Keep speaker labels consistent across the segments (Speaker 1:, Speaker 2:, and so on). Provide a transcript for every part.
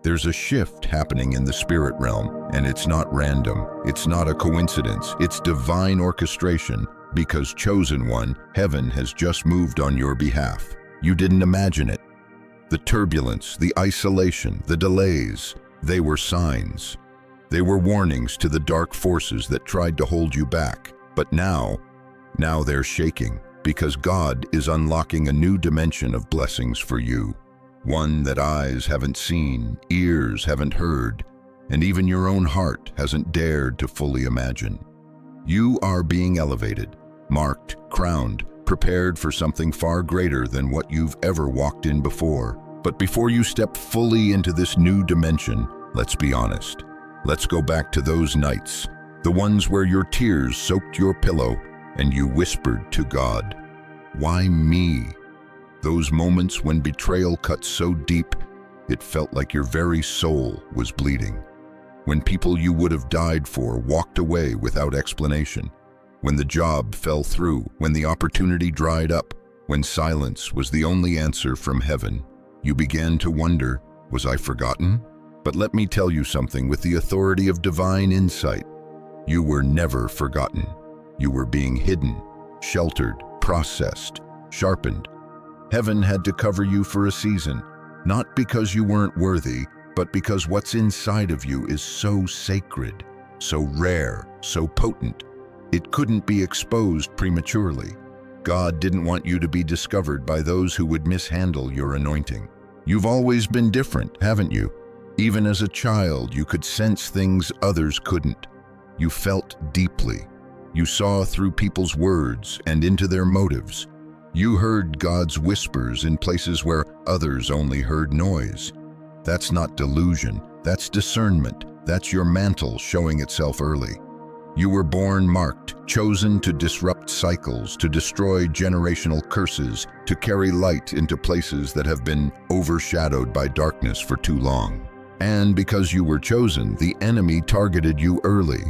Speaker 1: There's a shift happening in the spirit realm, and it's not random. It's not a coincidence. It's divine orchestration, because chosen one, heaven has just moved on your behalf. You didn't imagine it. The turbulence, the isolation, the delays, they were signs. They were warnings to the dark forces that tried to hold you back. But now they're shaking, because God is unlocking a new dimension of blessings for you. One that eyes haven't seen, ears haven't heard, and even your own heart hasn't dared to fully imagine. You are being elevated, marked, crowned, prepared for something far greater than what you've ever walked in before. But before you step fully into this new dimension, let's be honest. Let's go back to those nights, the ones where your tears soaked your pillow and you whispered to God, "Why me?" Those moments when betrayal cut so deep, it felt like your very soul was bleeding. When people you would have died for walked away without explanation. When the job fell through, when the opportunity dried up, when silence was the only answer from heaven, you began to wonder, was I forgotten? But let me tell you something with the authority of divine insight. You were never forgotten. You were being hidden, sheltered, processed, sharpened. Heaven had to cover you for a season, not because you weren't worthy, but because what's inside of you is so sacred, so rare, so potent. It couldn't be exposed prematurely. God didn't want you to be discovered by those who would mishandle your anointing. You've always been different, haven't you? Even as a child, you could sense things others couldn't. You felt deeply. You saw through people's words and into their motives. You heard God's whispers in places where others only heard noise. That's not delusion, that's discernment. That's your mantle showing itself early. You were born marked, chosen to disrupt cycles, to destroy generational curses, to carry light into places that have been overshadowed by darkness for too long. And because you were chosen, the enemy targeted you early.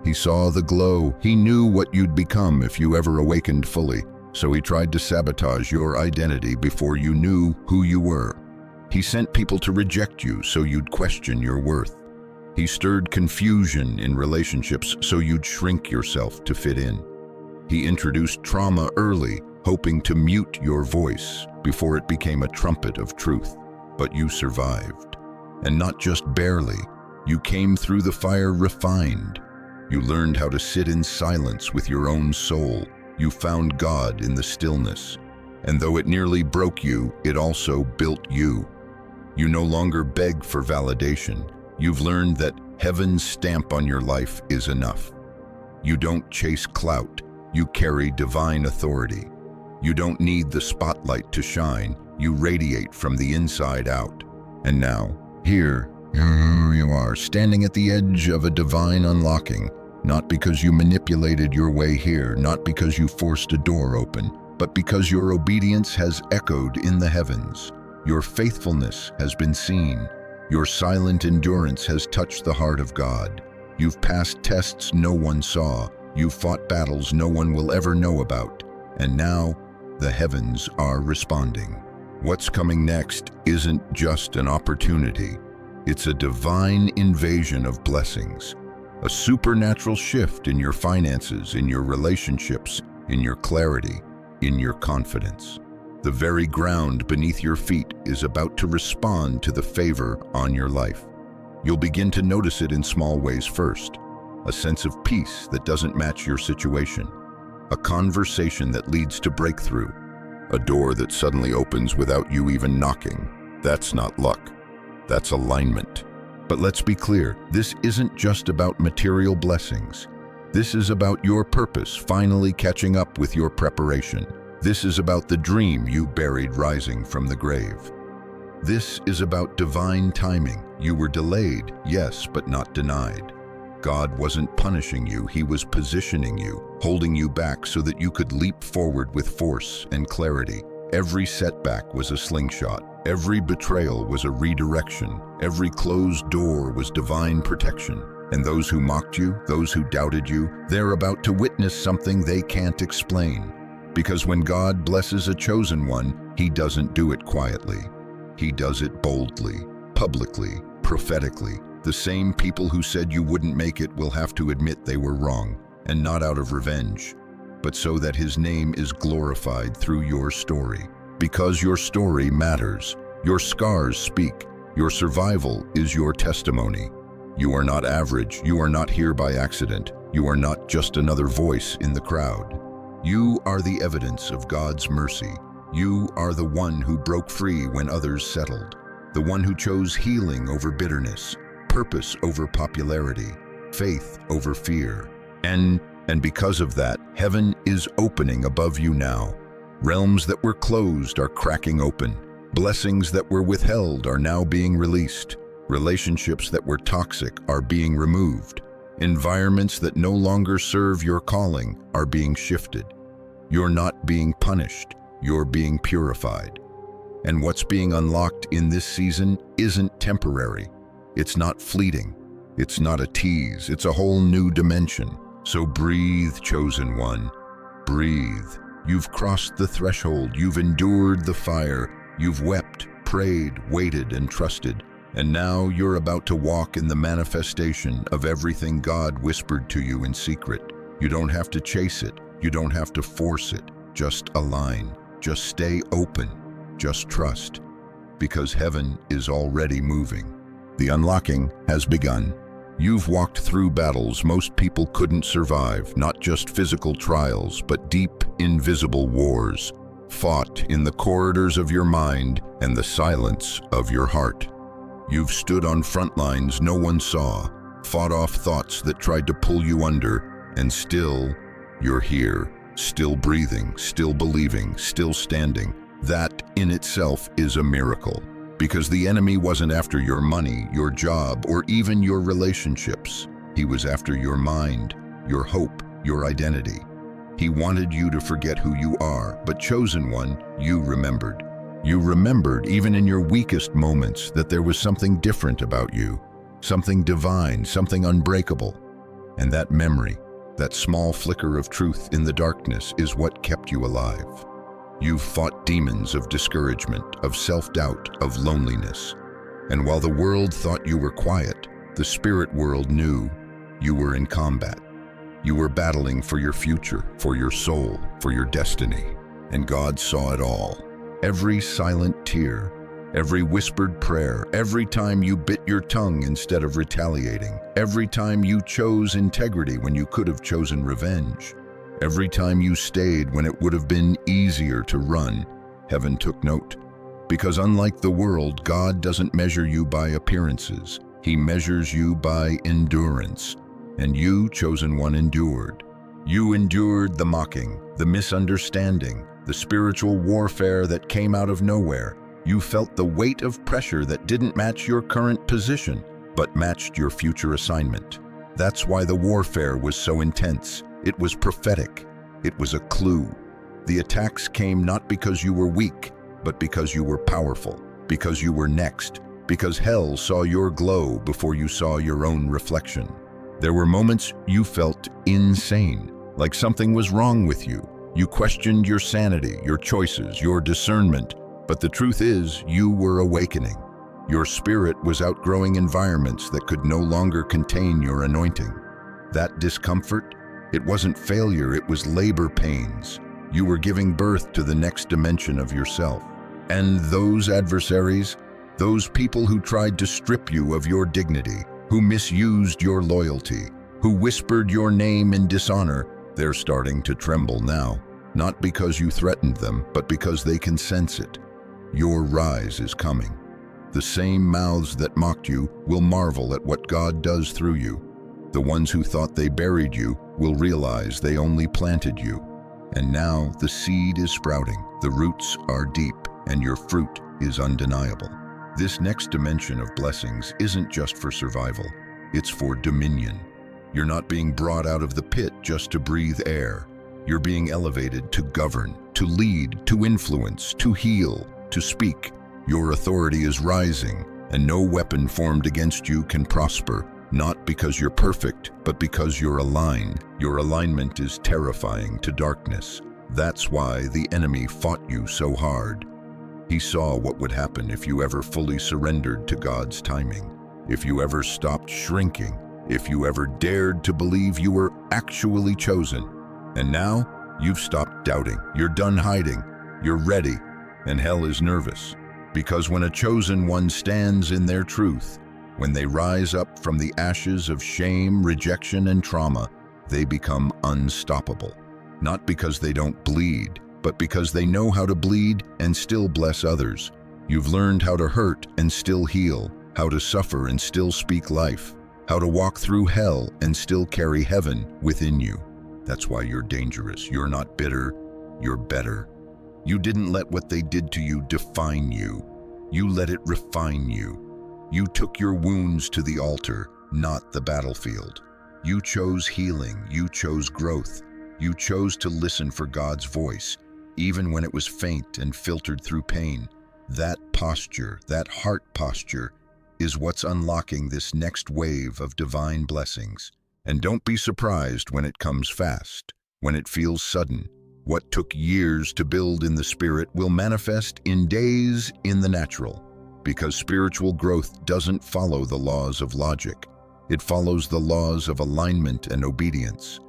Speaker 1: He saw the glow. He knew what you'd become if you ever awakened fully. So he tried to sabotage your identity before you knew who you were. He sent people to reject you so you'd question your worth. He stirred confusion in relationships so you'd shrink yourself to fit in. He introduced trauma early, hoping to mute your voice before it became a trumpet of truth. But you survived. And not just barely. You came through the fire refined. You learned how to sit in silence with your own soul. You found God in the stillness. And though it nearly broke you, it also built you. You no longer beg for validation. You've learned that heaven's stamp on your life is enough. You don't chase clout. You carry divine authority. You don't need the spotlight to shine. You radiate from the inside out. And now, here you are, standing at the edge of a divine unlocking, not because you manipulated your way here, not because you forced a door open, but because your obedience has echoed in the heavens. Your faithfulness has been seen. Your silent endurance has touched the heart of God. You've passed tests no one saw. You've fought battles no one will ever know about. And now, the heavens are responding. What's coming next isn't just an opportunity. It's a divine invasion of blessings. A supernatural shift in your finances, in your relationships, in your clarity, in your confidence. The very ground beneath your feet is about to respond to the favor on your life. You'll begin to notice it in small ways first. A sense of peace that doesn't match your situation. A conversation that leads to breakthrough. A door that suddenly opens without you even knocking. That's not luck. That's alignment. But let's be clear, this isn't just about material blessings. This is about your purpose finally catching up with your preparation. This is about the dream you buried rising from the grave. This is about divine timing. You were delayed, yes, but not denied. God wasn't punishing you, He was positioning you, holding you back so that you could leap forward with force and clarity. Every setback was a slingshot. Every betrayal was a redirection. Every closed door was divine protection. And those who mocked you, those who doubted you, they're about to witness something they can't explain. Because when God blesses a chosen one, He doesn't do it quietly. He does it boldly, publicly, prophetically. The same people who said you wouldn't make it will have to admit they were wrong, and not out of revenge, but so that his name is glorified through your story. Because your story matters. Your scars speak. Your survival is your testimony. You are not average. You are not here by accident. You are not just another voice in the crowd. You are the evidence of God's mercy. You are the one who broke free when others settled. The one who chose healing over bitterness, purpose over popularity, faith over fear. And because of that, heaven is opening above you now. Realms that were closed are cracking open. Blessings that were withheld are now being released. Relationships that were toxic are being removed. Environments that no longer serve your calling are being shifted. You're not being punished, you're being purified. And what's being unlocked in this season isn't temporary. It's not fleeting. It's not a tease. It's a whole new dimension. So breathe, chosen one. Breathe. You've crossed the threshold. You've endured the fire. You've wept, prayed, waited, and trusted. And now you're about to walk in the manifestation of everything God whispered to you in secret. You don't have to chase it. You don't have to force it. Just align. Just stay open. Just trust. Because heaven is already moving. The unlocking has begun. You've walked through battles most people couldn't survive, not just physical trials, but deep, invisible wars, fought in the corridors of your mind and the silence of your heart. You've stood on front lines no one saw, fought off thoughts that tried to pull you under, and still, you're here, still breathing, still believing, still standing. That in itself is a miracle. Because the enemy wasn't after your money, your job, or even your relationships. He was after your mind, your hope, your identity. He wanted you to forget who you are, but chosen one, you remembered. You remembered, even in your weakest moments, that there was something different about you, something divine, something unbreakable. And that memory, that small flicker of truth in the darkness, is what kept you alive. You've fought demons of discouragement, of self-doubt, of loneliness. And while the world thought you were quiet, the spirit world knew you were in combat. You were battling for your future, for your soul, for your destiny. And God saw it all. Every silent tear, every whispered prayer, every time you bit your tongue instead of retaliating, every time you chose integrity when you could have chosen revenge. Every time you stayed when it would have been easier to run, heaven took note. Because unlike the world, God doesn't measure you by appearances. He measures you by endurance. And you, chosen one, endured. You endured the mocking, the misunderstanding, the spiritual warfare that came out of nowhere. You felt the weight of pressure that didn't match your current position, but matched your future assignment. That's why the warfare was so intense. It was prophetic. It was a clue. The attacks came not because you were weak, but because you were powerful, because you were next, because hell saw your glow before you saw your own reflection. There were moments you felt insane, like something was wrong with you. You questioned your sanity, your choices, your discernment, but the truth is, you were awakening. Your spirit was outgrowing environments that could no longer contain your anointing. That discomfort, it wasn't failure, it was labor pains. You were giving birth to the next dimension of yourself. And those adversaries, those people who tried to strip you of your dignity, who misused your loyalty, who whispered your name in dishonor, they're starting to tremble now. Not because you threatened them, but because they can sense it. Your rise is coming. The same mouths that mocked you will marvel at what God does through you. The ones who thought they buried you will realize they only planted you. And now the seed is sprouting, the roots are deep, and your fruit is undeniable. This next dimension of blessings isn't just for survival, it's for dominion. You're not being brought out of the pit just to breathe air. You're being elevated to govern, to lead, to influence, to heal, to speak. Your authority is rising, and no weapon formed against you can prosper. Not because you're perfect, but because you're aligned. Your alignment is terrifying to darkness. That's why the enemy fought you so hard. He saw what would happen if you ever fully surrendered to God's timing. if you ever stopped shrinking, if you ever dared to believe you were actually chosen. And now, you've stopped doubting, you're done hiding, you're ready, and hell is nervous. Because when a chosen one stands in their truth, when they rise up from the ashes of shame, rejection, and trauma, they become unstoppable. Not because they don't bleed, but because they know how to bleed and still bless others. You've learned how to hurt and still heal, how to suffer and still speak life, how to walk through hell and still carry heaven within you. That's why you're dangerous. You're not bitter, you're better. You didn't let what they did to you define you. You let it refine you. You took your wounds to the altar, not the battlefield. You chose healing, you chose growth. You chose to listen for God's voice, even when it was faint and filtered through pain. That posture, that heart posture, is what's unlocking this next wave of divine blessings. And don't be surprised when it comes fast, when it feels sudden. What took years to build in the spirit will manifest in days in the natural, because spiritual growth doesn't follow the laws of logic. It follows the laws of alignment and obedience.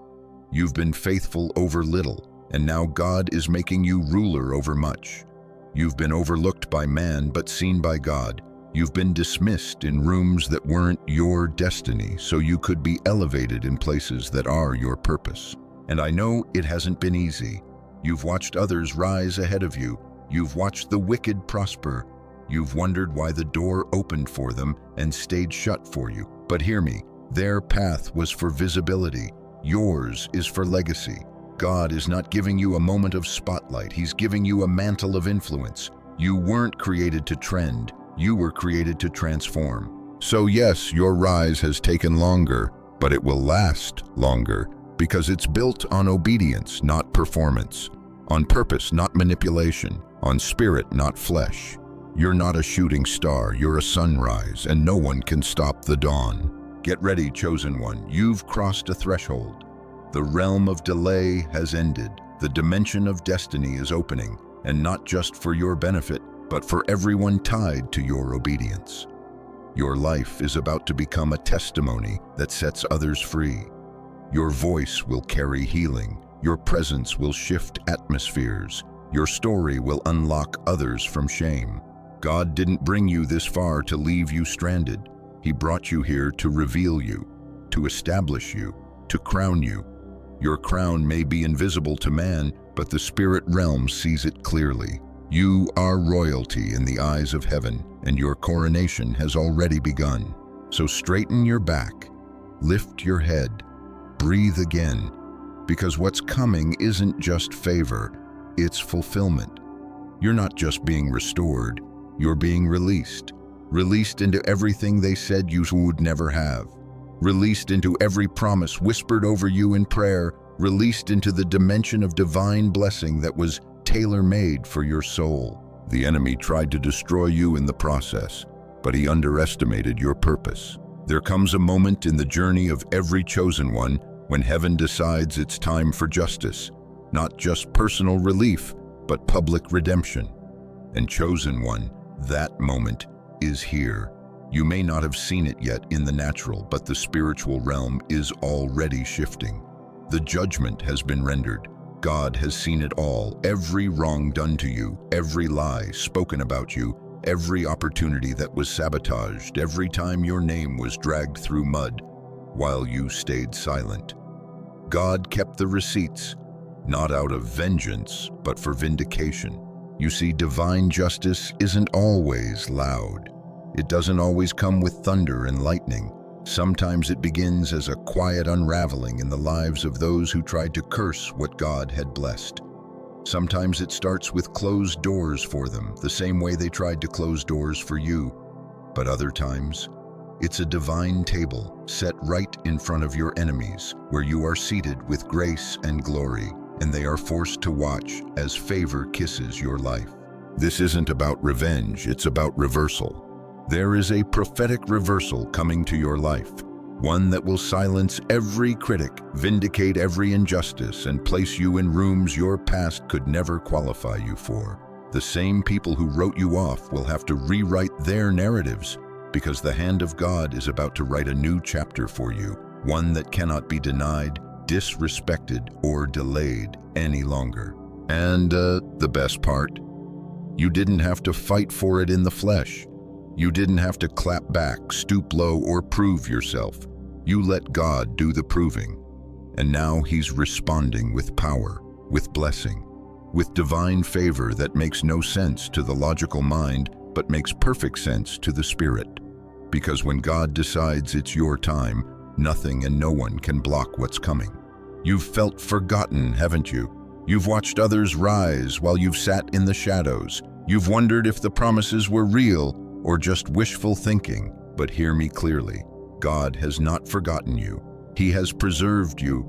Speaker 1: You've been faithful over little, and now God is making you ruler over much. You've been overlooked by man but seen by God. You've been dismissed in rooms that weren't your destiny, so you could be elevated in places that are your purpose. And I know it hasn't been easy. You've watched others rise ahead of you. You've watched the wicked prosper. You've wondered why the door opened for them and stayed shut for you. But hear me, their path was for visibility. Yours is for legacy. God is not giving you a moment of spotlight. He's giving you a mantle of influence. You weren't created to trend. You were created to transform. So yes, your rise has taken longer, but it will last longer because it's built on obedience, not performance, on purpose, not manipulation, on spirit, not flesh. You're not a shooting star, you're a sunrise, and no one can stop the dawn. Get ready, chosen one. You've crossed a threshold. The realm of delay has ended. The dimension of destiny is opening, and not just for your benefit, but for everyone tied to your obedience. Your life is about to become a testimony that sets others free. Your voice will carry healing. Your presence will shift atmospheres. Your story will unlock others from shame. God didn't bring you this far to leave you stranded. He brought you here to reveal you, to establish you, to crown you. Your crown may be invisible to man, but the spirit realm sees it clearly. You are royalty in the eyes of heaven, and your coronation has already begun. So straighten your back, lift your head, breathe again, because what's coming isn't just favor, it's fulfillment. You're not just being restored, you're being released. Released into everything they said you would never have. Released into every promise whispered over you in prayer. Released into the dimension of divine blessing that was tailor-made for your soul. The enemy tried to destroy you in the process, but he underestimated your purpose. There comes a moment in the journey of every chosen one when heaven decides it's time for justice, not just personal relief, but public redemption. And chosen one, that moment is here. You may not have seen it yet in the natural, but the spiritual realm is already shifting. The judgment has been rendered. God has seen it all, every wrong done to you, every lie spoken about you, every opportunity that was sabotaged, every time your name was dragged through mud while you stayed silent. God kept the receipts, not out of vengeance, but for vindication. You see, divine justice isn't always loud. It doesn't always come with thunder and lightning. Sometimes it begins as a quiet unraveling in the lives of those who tried to curse what God had blessed. Sometimes it starts with closed doors for them, the same way they tried to close doors for you. But other times, it's a divine table set right in front of your enemies, where you are seated with grace and glory, and they are forced to watch as favor kisses your life. This isn't about revenge, it's about reversal. There is a prophetic reversal coming to your life, one that will silence every critic, vindicate every injustice, and place you in rooms your past could never qualify you for. The same people who wrote you off will have to rewrite their narratives because the hand of God is about to write a new chapter for you, one that cannot be denied, disrespected, or delayed any longer. And the best part, you didn't have to fight for it in the flesh. You didn't have to clap back, stoop low, or prove yourself. You let God do the proving. And now He's responding with power, with blessing, with divine favor that makes no sense to the logical mind, but makes perfect sense to the Spirit. Because when God decides it's your time, nothing and no one can block what's coming. You've felt forgotten, haven't you? You've watched others rise while you've sat in the shadows. You've wondered if the promises were real or just wishful thinking. But hear me clearly. God has not forgotten you. He has preserved you,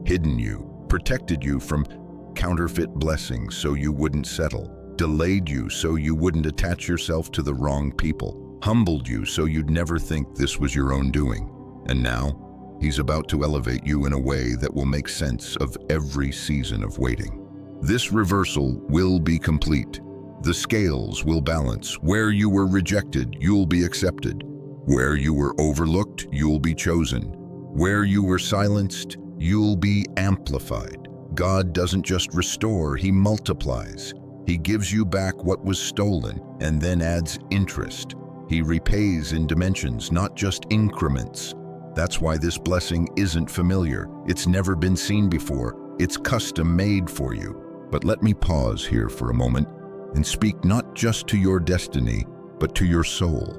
Speaker 1: hidden you, protected you from counterfeit blessings so you wouldn't settle, delayed you so you wouldn't attach yourself to the wrong people, humbled you so you'd never think this was your own doing. And now, He's about to elevate you in a way that will make sense of every season of waiting. This reversal will be complete. The scales will balance. Where you were rejected, you'll be accepted. Where you were overlooked, you'll be chosen. Where you were silenced, you'll be amplified. God doesn't just restore, He multiplies. He gives you back what was stolen and then adds interest. He repays in dimensions, not just increments. That's why this blessing isn't familiar. It's never been seen before. It's custom made for you. But let me pause here for a moment and speak not just to your destiny, but to your soul.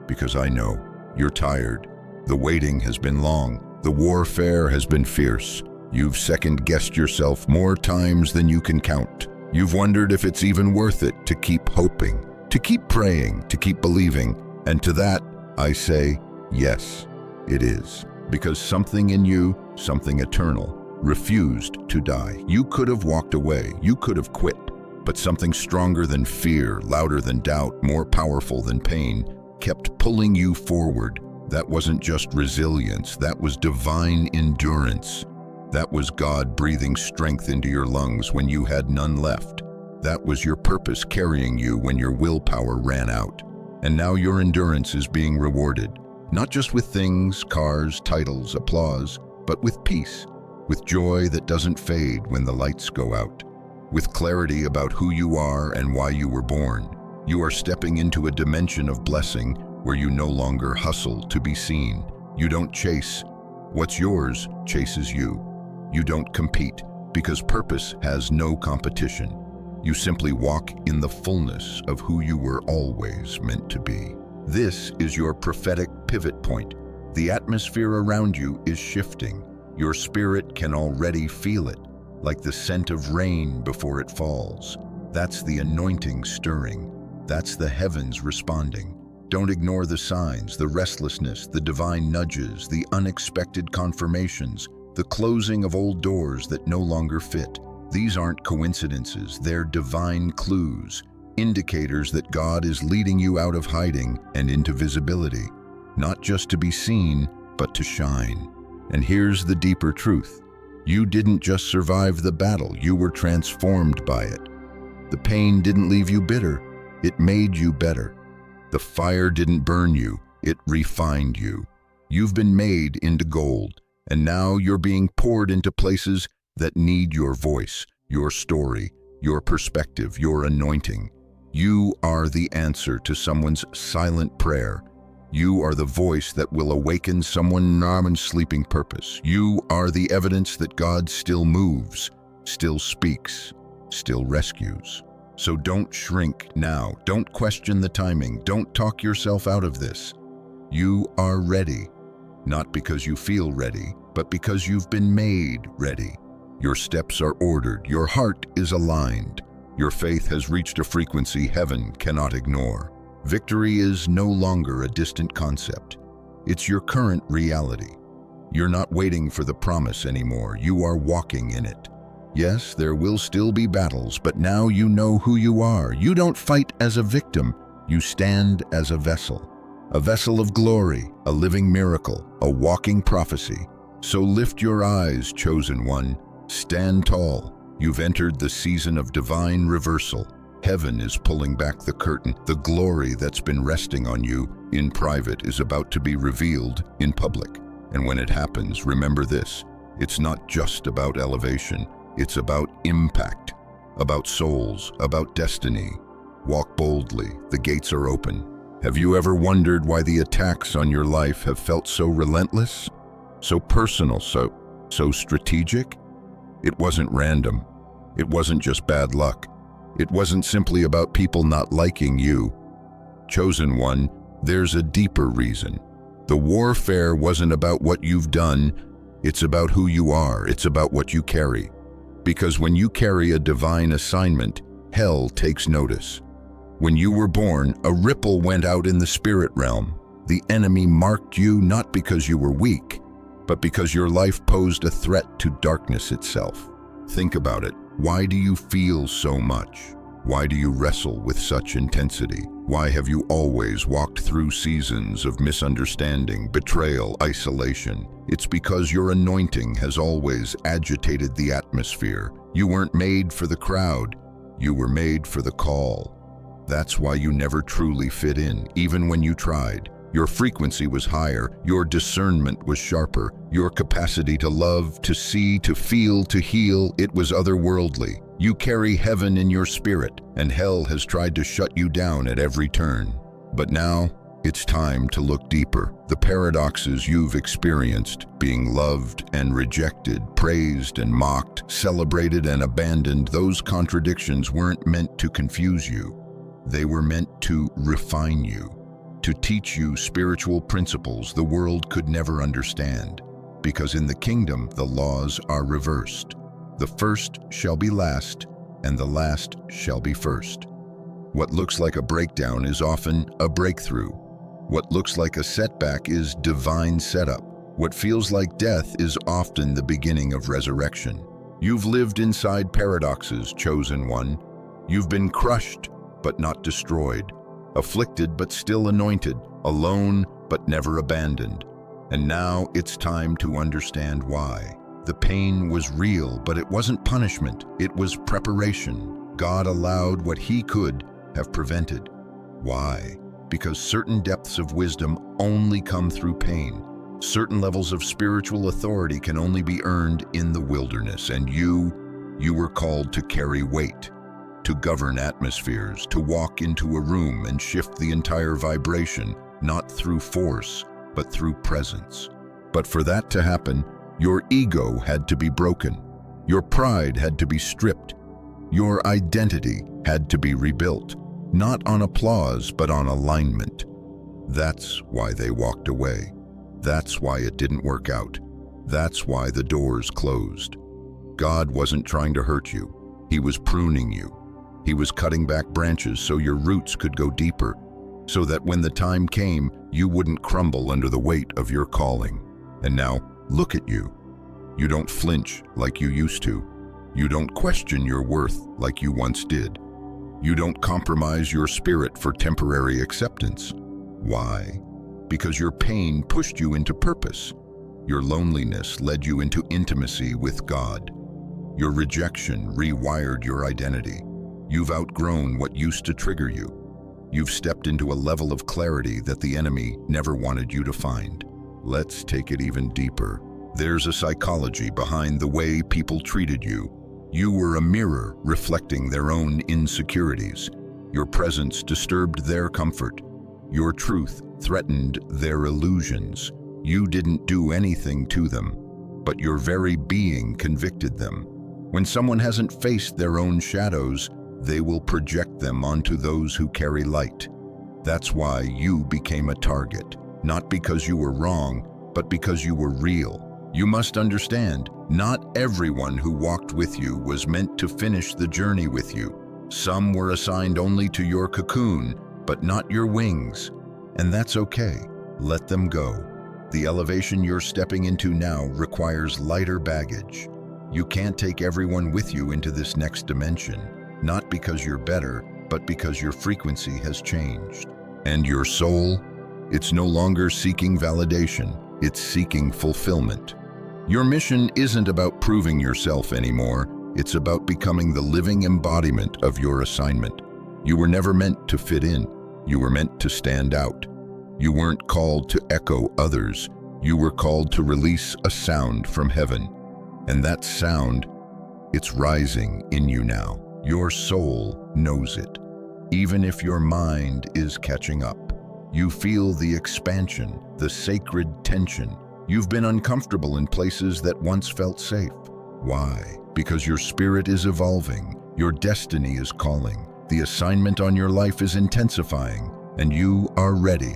Speaker 1: Because I know you're tired. The waiting has been long. The warfare has been fierce. You've second-guessed yourself more times than you can count. You've wondered if it's even worth it to keep hoping, to keep praying, to keep believing. And to that, I say, yes, it is. Because something in you, something eternal, refused to die. You could have walked away. You could have quit. But something stronger than fear, louder than doubt, more powerful than pain, kept pulling you forward. That wasn't just resilience. That was divine endurance. That was God breathing strength into your lungs when you had none left. That was your purpose carrying you when your willpower ran out. And now your endurance is being rewarded, not just with things, cars, titles, applause, but with peace, with joy that doesn't fade when the lights go out, with clarity about who you are and why you were born. You are stepping into a dimension of blessing where you no longer hustle to be seen. You don't chase. What's yours chases you. You don't compete because purpose has no competition. You simply walk in the fullness of who you were always meant to be. This is your prophetic pivot point. The atmosphere around you is shifting. Your spirit can already feel it, like the scent of rain before it falls. That's the anointing stirring. That's the heavens responding. Don't ignore the signs, the restlessness, the divine nudges, the unexpected confirmations, the closing of old doors that no longer fit. These aren't coincidences, they're divine clues, indicators that God is leading you out of hiding and into visibility, not just to be seen, but to shine. And here's the deeper truth. You didn't just survive the battle, you were transformed by it. The pain didn't leave you bitter, it made you better. The fire didn't burn you, it refined you. You've been made into gold, and now you're being poured into places that need your voice, your story, your perspective, your anointing. You are the answer to someone's silent prayer. You are the voice that will awaken someone's sleeping purpose. You are the evidence that God still moves, still speaks, still rescues. So don't shrink now. Don't question the timing. Don't talk yourself out of this. You are ready, not because you feel ready, but because you've been made ready. Your steps are ordered. Your heart is aligned. Your faith has reached a frequency heaven cannot ignore. Victory is no longer a distant concept. It's your current reality. You're not waiting for the promise anymore. You are walking in it. Yes, there will still be battles, but now you know who you are. You don't fight as a victim. You stand as a vessel of glory, a living miracle, a walking prophecy. So lift your eyes, chosen one. Stand tall. You've entered the season of divine reversal. Heaven is pulling back the curtain. The glory that's been resting on you in private is about to be revealed in public. And when it happens, remember this: it's not just about elevation, it's about impact, about souls, about destiny. Walk boldly, the gates are open. Have you ever wondered why the attacks on your life have felt so relentless, so personal, so strategic? It wasn't random. It wasn't just bad luck. It wasn't simply about people not liking you. Chosen one, there's a deeper reason. The warfare wasn't about what you've done, it's about who you are, it's about what you carry. Because when you carry a divine assignment, hell takes notice. When you were born, a ripple went out in the spirit realm. The enemy marked you not because you were weak, but because your life posed a threat to darkness itself. Think about it. Why do you feel so much? Why do you wrestle with such intensity? Why have you always walked through seasons of misunderstanding, betrayal, isolation? It's because your anointing has always agitated the atmosphere. You weren't made for the crowd. You were made for the call. That's why you never truly fit in, even when you tried. Your frequency was higher, your discernment was sharper, your capacity to love, to see, to feel, to heal, it was otherworldly. You carry heaven in your spirit, and hell has tried to shut you down at every turn. But now, it's time to look deeper. The paradoxes you've experienced, being loved and rejected, praised and mocked, celebrated and abandoned, those contradictions weren't meant to confuse you. They were meant to refine you, to teach you spiritual principles the world could never understand. Because in the kingdom, the laws are reversed. The first shall be last, and the last shall be first. What looks like a breakdown is often a breakthrough. What looks like a setback is divine setup. What feels like death is often the beginning of resurrection. You've lived inside paradoxes, chosen one. You've been crushed, but not destroyed, afflicted but still anointed, alone but never abandoned. And now it's time to understand why. The pain was real, but it wasn't punishment, it was preparation. God allowed what He could have prevented. Why? Because certain depths of wisdom only come through pain. Certain levels of spiritual authority can only be earned in the wilderness, and you were called to carry weight, to govern atmospheres, to walk into a room and shift the entire vibration, not through force, but through presence. But for that to happen, your ego had to be broken. Your pride had to be stripped. Your identity had to be rebuilt, not on applause, but on alignment. That's why they walked away. That's why it didn't work out. That's why the doors closed. God wasn't trying to hurt you. He was pruning you. He was cutting back branches so your roots could go deeper, so that when the time came, you wouldn't crumble under the weight of your calling. And now, look at you. You don't flinch like you used to. You don't question your worth like you once did. You don't compromise your spirit for temporary acceptance. Why? Because your pain pushed you into purpose. Your loneliness led you into intimacy with God. Your rejection rewired your identity. You've outgrown what used to trigger you. You've stepped into a level of clarity that the enemy never wanted you to find. Let's take it even deeper. There's a psychology behind the way people treated you. You were a mirror reflecting their own insecurities. Your presence disturbed their comfort. Your truth threatened their illusions. You didn't do anything to them, but your very being convicted them. When someone hasn't faced their own shadows, they will project them onto those who carry light. That's why you became a target, not because you were wrong, but because you were real. You must understand, not everyone who walked with you was meant to finish the journey with you. Some were assigned only to your cocoon, but not your wings. And that's okay. Let them go. The elevation you're stepping into now requires lighter baggage. You can't take everyone with you into this next dimension, not because you're better, but because your frequency has changed. And your soul, it's no longer seeking validation, it's seeking fulfillment. Your mission isn't about proving yourself anymore, it's about becoming the living embodiment of your assignment. You were never meant to fit in. You were meant to stand out. You weren't called to echo others. You were called to release a sound from heaven. And that sound, it's rising in you now. Your soul knows it. Even if your mind is catching up, you feel the expansion, the sacred tension. You've been uncomfortable in places that once felt safe. Why? Because your spirit is evolving. Your destiny is calling. The assignment on your life is intensifying, and you are ready.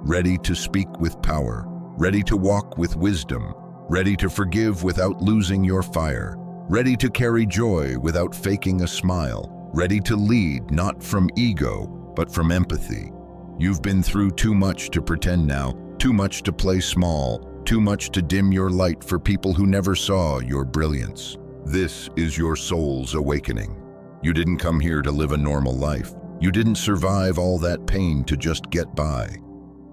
Speaker 1: Ready to speak with power, ready to walk with wisdom, ready to forgive without losing your fire, ready to carry joy without faking a smile, ready to lead not from ego, but from empathy. You've been through too much to pretend now, too much to play small, too much to dim your light for people who never saw your brilliance. This is your soul's awakening. You didn't come here to live a normal life. You didn't survive all that pain to just get by.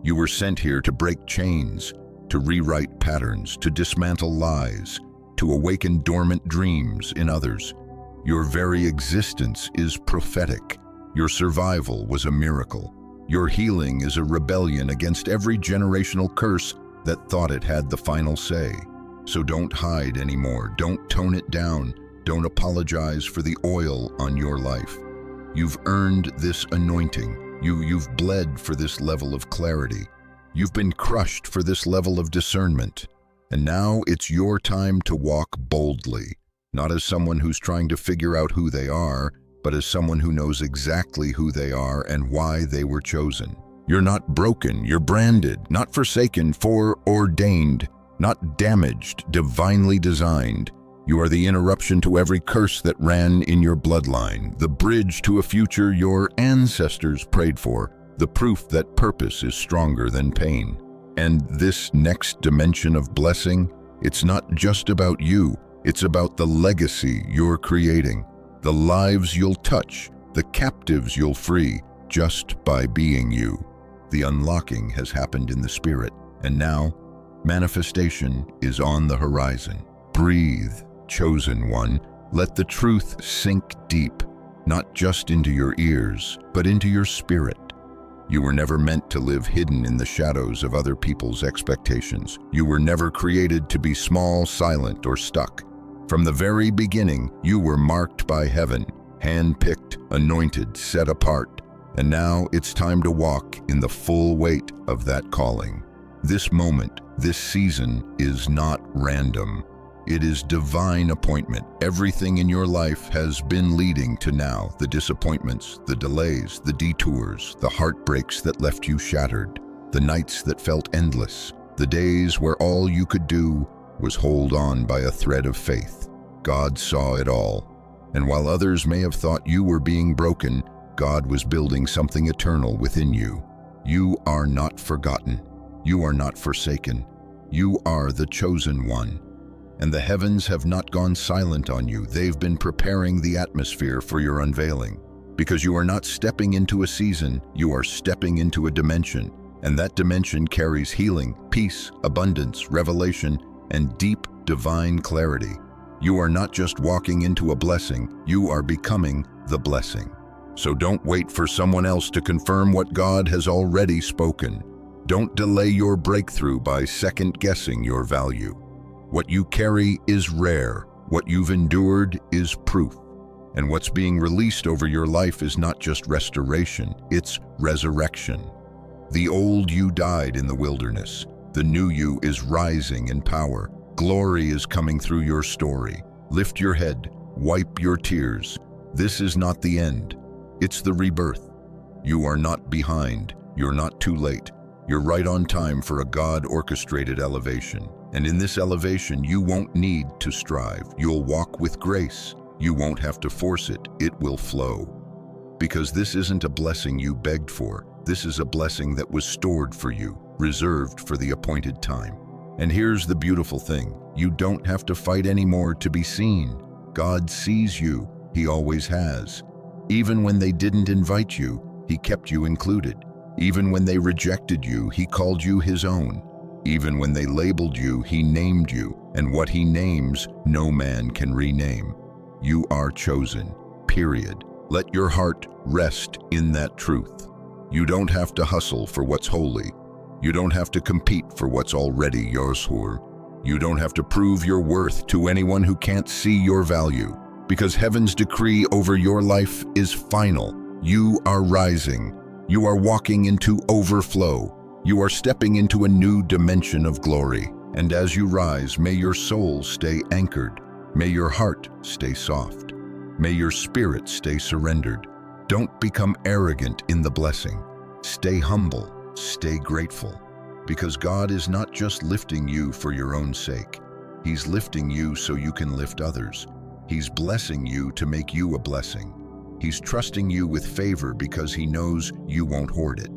Speaker 1: You were sent here to break chains, to rewrite patterns, to dismantle lies, to awaken dormant dreams in others. Your very existence is prophetic. Your survival was a miracle. Your healing is a rebellion against every generational curse that thought it had the final say. So don't hide anymore. Don't tone it down. Don't apologize for the oil on your life. You've earned this anointing. You've bled for this level of clarity. You've been crushed for this level of discernment. And now it's your time to walk boldly, not as someone who's trying to figure out who they are, but as someone who knows exactly who they are and why they were chosen. You're not broken, you're branded, not forsaken, foreordained, not damaged, divinely designed. You are the interruption to every curse that ran in your bloodline, the bridge to a future your ancestors prayed for, the proof that purpose is stronger than pain. And this next dimension of blessing, it's not just about you, it's about the legacy you're creating, the lives you'll touch, the captives you'll free, just by being you. The unlocking has happened in the spirit, and now manifestation is on the horizon. Breathe, chosen one. Let the truth sink deep, not just into your ears, but into your spirit. You were never meant to live hidden in the shadows of other people's expectations. You were never created to be small, silent, or stuck. From the very beginning, you were marked by heaven, hand-picked, anointed, set apart. And now it's time to walk in the full weight of that calling. This moment, this season is not random. It is divine appointment. Everything in your life has been leading to now. The disappointments, the delays, the detours, the heartbreaks that left you shattered, the nights that felt endless, the days where all you could do was hold on by a thread of faith. God saw it all. And while others may have thought you were being broken, God was building something eternal within you. You are not forgotten. You are not forsaken. You are the chosen one. And the heavens have not gone silent on you. They've been preparing the atmosphere for your unveiling. Because you are not stepping into a season, you are stepping into a dimension. And that dimension carries healing, peace, abundance, revelation, and deep divine clarity. You are not just walking into a blessing, you are becoming the blessing. So don't wait for someone else to confirm what God has already spoken. Don't delay your breakthrough by second-guessing your value. What you carry is rare. What you've endured is proof. And what's being released over your life is not just restoration, it's resurrection. The old you died in the wilderness. The new you is rising in power. Glory is coming through your story. Lift your head, wipe your tears. This is not the end. It's the rebirth. You are not behind. You're not too late. You're right on time for a God-orchestrated elevation. And in this elevation, you won't need to strive. You'll walk with grace. You won't have to force it. It will flow. Because this isn't a blessing you begged for. This is a blessing that was stored for you, reserved for the appointed time. And here's the beautiful thing. You don't have to fight anymore to be seen. God sees you. He always has. Even when they didn't invite you, He kept you included. Even when they rejected you, He called you His own. Even when they labeled you, He named you. And what He names, no man can rename. You are chosen, period. Let your heart rest in that truth. You don't have to hustle for what's holy. You don't have to compete for what's already yours. You don't have to prove your worth to anyone who can't see your value, because heaven's decree over your life is final. You are rising. You are walking into overflow. You are stepping into a new dimension of glory. And as you rise, may your soul stay anchored. May your heart stay soft. May your spirit stay surrendered. Don't become arrogant in the blessing. Stay humble. Stay grateful. Because God is not just lifting you for your own sake. He's lifting you so you can lift others. He's blessing you to make you a blessing. He's trusting you with favor because he knows you won't hoard it.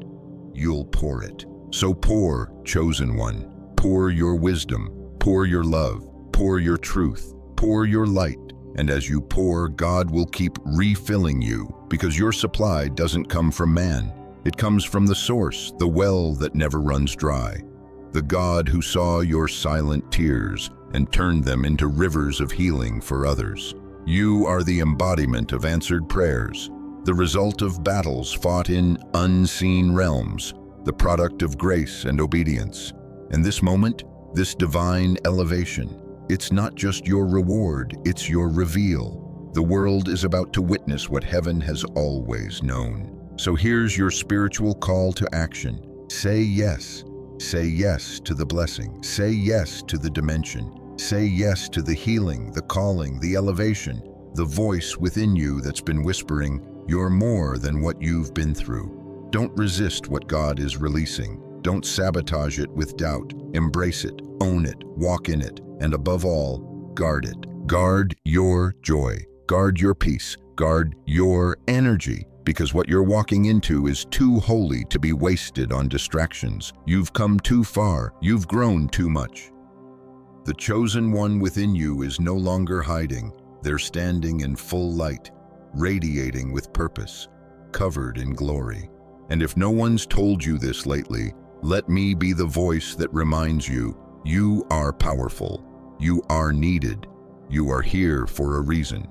Speaker 1: You'll pour it. So pour, chosen one. Pour your wisdom. Pour your love. Pour your truth. Pour your light. And as you pour, God will keep refilling you, because your supply doesn't come from man. It comes from the source, the well that never runs dry. The God who saw your silent tears and turned them into rivers of healing for others. You are the embodiment of answered prayers, the result of battles fought in unseen realms, the product of grace and obedience. And this moment, this divine elevation, it's not just your reward, it's your reveal. The world is about to witness what heaven has always known. So here's your spiritual call to action. Say yes. Say yes to the blessing. Say yes to the dimension. Say yes to the healing, the calling, the elevation, the voice within you that's been whispering, you're more than what you've been through. Don't resist what God is releasing. Don't sabotage it with doubt. Embrace it, own it, walk in it, and above all, guard it. Guard your joy. Guard your peace. Guard your energy. Because what you're walking into is too holy to be wasted on distractions. You've come too far. You've grown too much. The chosen one within you is no longer hiding. They're standing in full light, radiating with purpose, covered in glory. And if no one's told you this lately, let me be the voice that reminds you, you are powerful. You are needed. You are here for a reason.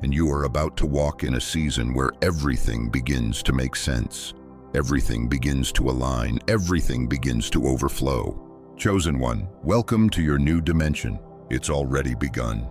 Speaker 1: And you are about to walk in a season where everything begins to make sense. Everything begins to align. Everything begins to overflow. Chosen one, welcome to your new dimension. It's already begun.